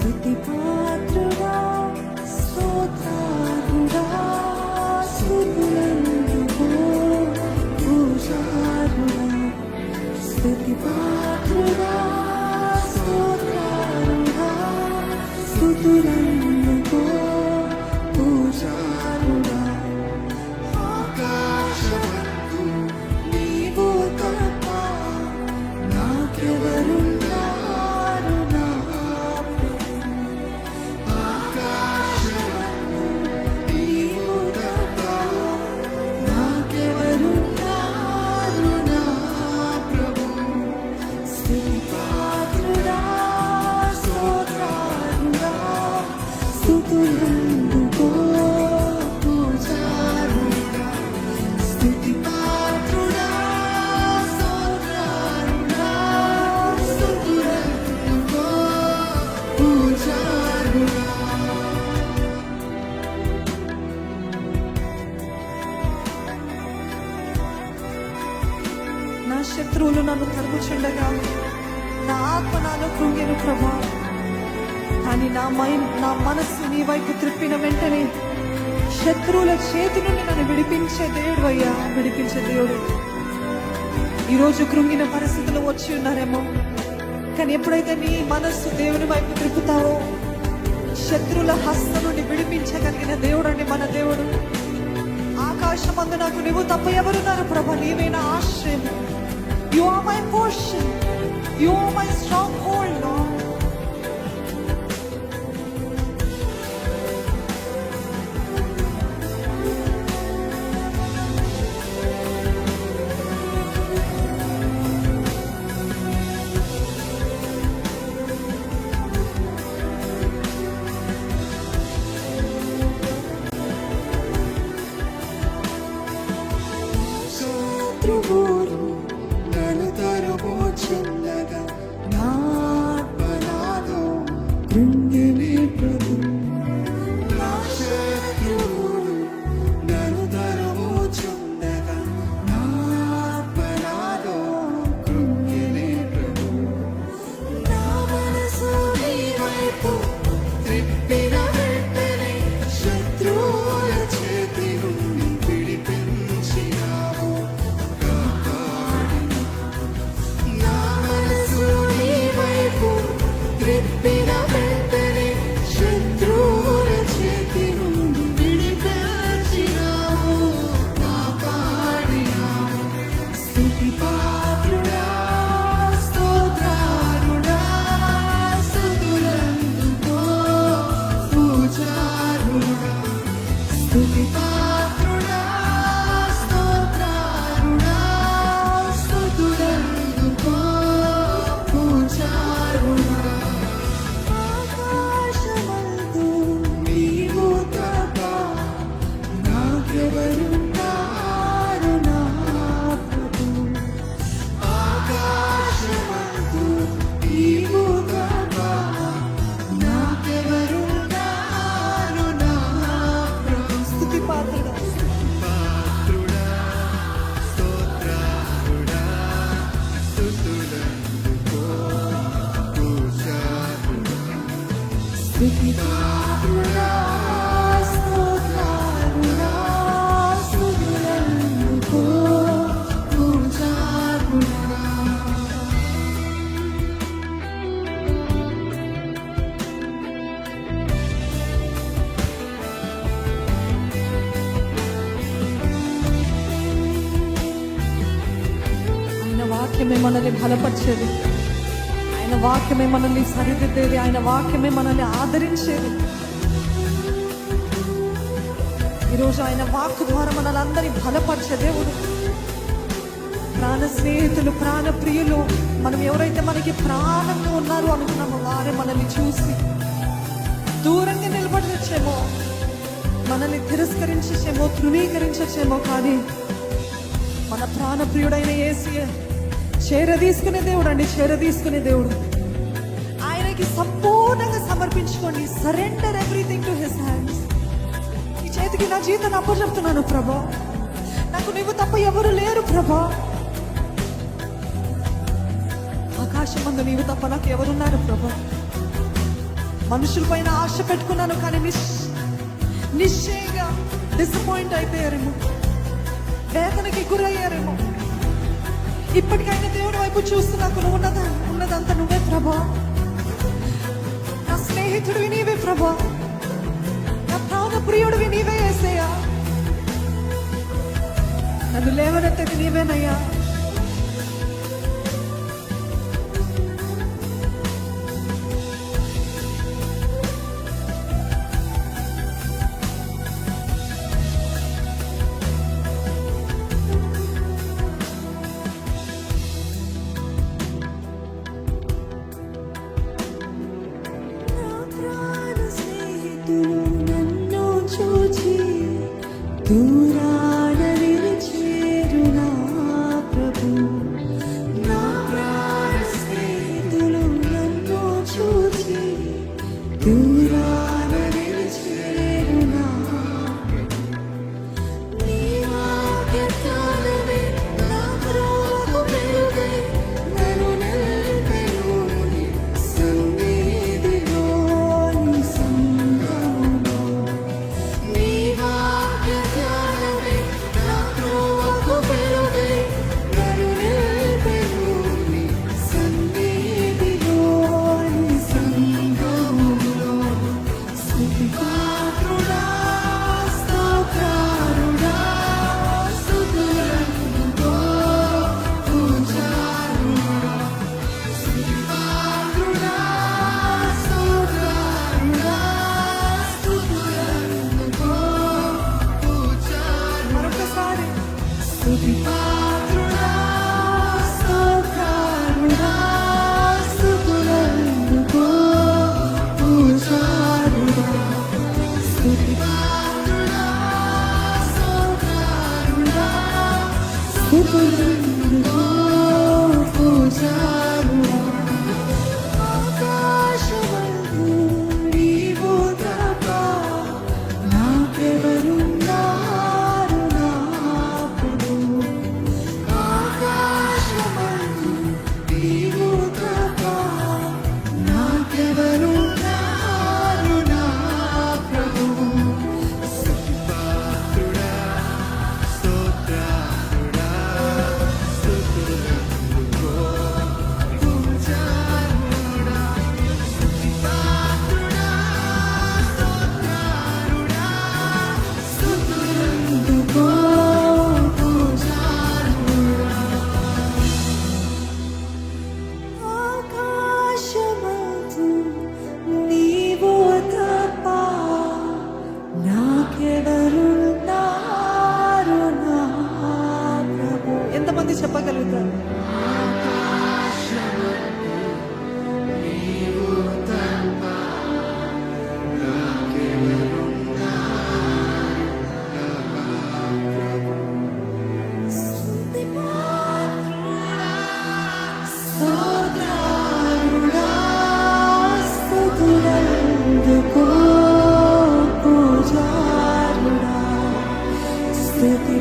స్తుతి పాత్రుడా స్తోత్రార్హుడా స్తుతులందుకో పూజార్హుడా స్తుతి పాత్రుడా స్తోత్రార్హుడా స్తుతులందుకో పూజార్హుడా ఆకాశమందు నీవు తప్ప నాకెవరున్నారు నా ఆకాశమందు నీవు తప్ప నాకెవరున్నారు నా ప్రభు స్తుతి పాత్రుడా స్తోత్రార్హుడా స్తుతులందుకో పూజార్హుడా స్తుతి పాత్రుడా స్తోత్రార్హుడా స్తుతులందుకో పూజార్హుడా. నా శత్రువులు నన్ను తరుముచుండగా నా ఆత్మ నాలో కృంగెను ప్రభా, కానీ నా మనస్సు నీ వైపు త్రిప్పిన వెంటనే శత్రువుల చేతి నుండి నన్ను విడిపించే దేవుడు అయ్యా, విడిపించే దేవుడు. ఈరోజు కృంగిన పరిస్థితులు వచ్చి ఉన్నారేమో, కానీ ఎప్పుడైతే నీ మనస్సు దేవుని వైపు త్రిప్పుతావో శత్రువుల హస్తం నుండి విడిపించగలిగిన దేవుడు అండి మన దేవుడు. ఆకాశమందు నాకు నువ్వు తప్ప ఎవరున్నారు ప్రభా, నీవే నా ఆశ్రయం. You are my portion, you are my strong hold Lord. శత్రువులు నన్ను తరుముచుండగా నా ఆత్మ నాలో కృంగిని ప్రభు. నా శత్రువులు నన్ను తరుముచుండగా నా ఆత్మ నాలో కృంగిని ప్రభు. నా మనసు నీ వైపు త్రిప్పిన వెంటనే శత్రువుల చేతి నుండి విడిపించినావు. నా మనసు నీ వైపు త్రిప్పిన వెంటనే శత్రువుల చేతి నుండి విడిపించినావు, కాపాడినావు. స్తుతి పాత్రుడా స్తోత్రార్హుడా స్తుతులందుకో పూజార్హుడా స్తుతి పాత్రుడా స్తోత్రార్హుడా స్తుతులందుకో పూజార్హుడా. ఆకాశమందు నీవు తప్ప నాకెవరున్నారు నా ప్రభు. ఆకాశమందు నీవు తప్ప నాకెవరున్నారు నా ప్రభు. స్తుతి పాత్రుడా స్తోత్రార్హుడా స్తుతులందుకో పూజార్హుడా. స్తుతి పాత్రుడా స్తోత్రార్హుడా స్తుతులందుకో పూజార్హుడా. ఆయన వాక్యమే మనల్ని బలపరిచేది, ఆయన వాక్యమే మనల్ని సరిదిద్దేది, ఆయన వాక్యమే మనల్ని ఆదరించేది. ఈరోజు ఆయన వాక్కు ద్వారా మనల్ని అందరినీ బలపరిచే దేవుడు. ప్రాణ స్నేహితులు, ప్రాణ ప్రియులు, మనం ఎవరైతే మనకి ప్రాణంగా ఉన్నారో అనుకున్నామో వారే మనల్ని చూసి దూరంగా నిలబడవచ్చేమో, మనల్ని తిరస్కరించేమో, తృణీకరించేమో, కానీ మన ప్రాణ ప్రియుడైన యేసయ్య చేరదీసుకునే దేవుడు అండి, చేరదీసుకునే దేవుడు. ఆయనకి సంపూర్ణంగా సమర్పించుకోండి. Surrender everything to his hands. ఈ చేతికి నా జీవితాన్ని అప్పచెప్తున్నాను ప్రభా, నాకు నువ్వు తప్ప ఎవరు లేరు ప్రభా. ఆకాశమందు నీవు తప్ప నాకు ఎవరున్నారు ప్రభా. మనుషుల పైన ఆశ పెట్టుకున్నాను, కానీ నిశ్చయంగా డిసప్పాయింట్ అయిపోయారేమో, వేదనకి గురయ్యారేమో. ఇప్పటికైనా దేవుని వైపు చూస్తున్నాకు నువ్వు ఉన్నదంతా నువ్వే ప్రభా. నా స్నేహితుడివి నీవే ప్రభా, నా ప్రాణ ప్రియుడివి నీవే యేసయ్యా. నన్ను లేవనెత్తేది నీవేనయ్యా. నన్ను చూచి దూరాన నిలిచేరు నా ప్రభు. నా ప్రాణ స్నేహితులు నన్ను చూచి దూరాన నిలిచేరు నా నీ వాగ్దానమే నా త్రోవకు వెలుగై నన్ను నిలిపెను నీ సన్నిధిలో నీ సంఘములో. నీ వాగ్దానమే నా త్రోవకు వెలుగై నన్ను నిలిపెను నీ సన్నిధిలో నీ సంఘములో. స్తుతిపాత్రుడా, స్తోత్రారుడా, స్తుతులందుకో పూజారుడా. స్తుతిపాత్రుడా, స్తోత్రారుడా, స్తుతులందుకో పూజారుడా. మరొకసారి స్తుతిపాత్రుడా, స్తోత్రారుడా, స్తుతులందుకో పూజారుడా. స్తుతిపాత్రుడా, స్తోత్రారుడా, స్తుతులందుకో పూజారుడా. ఆకాశమందు నీవు తప్ప నాకెవరున్నారు నా ప్రభువు. ఆకాశమందు నీవు తప్ప నాకెవరున్నారు నా ప్రభువు. స్తుతులందుకో పూజారుడా. ఆకాశమందు నీవు తప్ప నాకెవరున్నారు నా ప్రభు. ఎంతమంది చెప్పగలుగుతారు? స్తోత్రారుడా, స్తుతులందుకో పూజారుడా. స్తుతి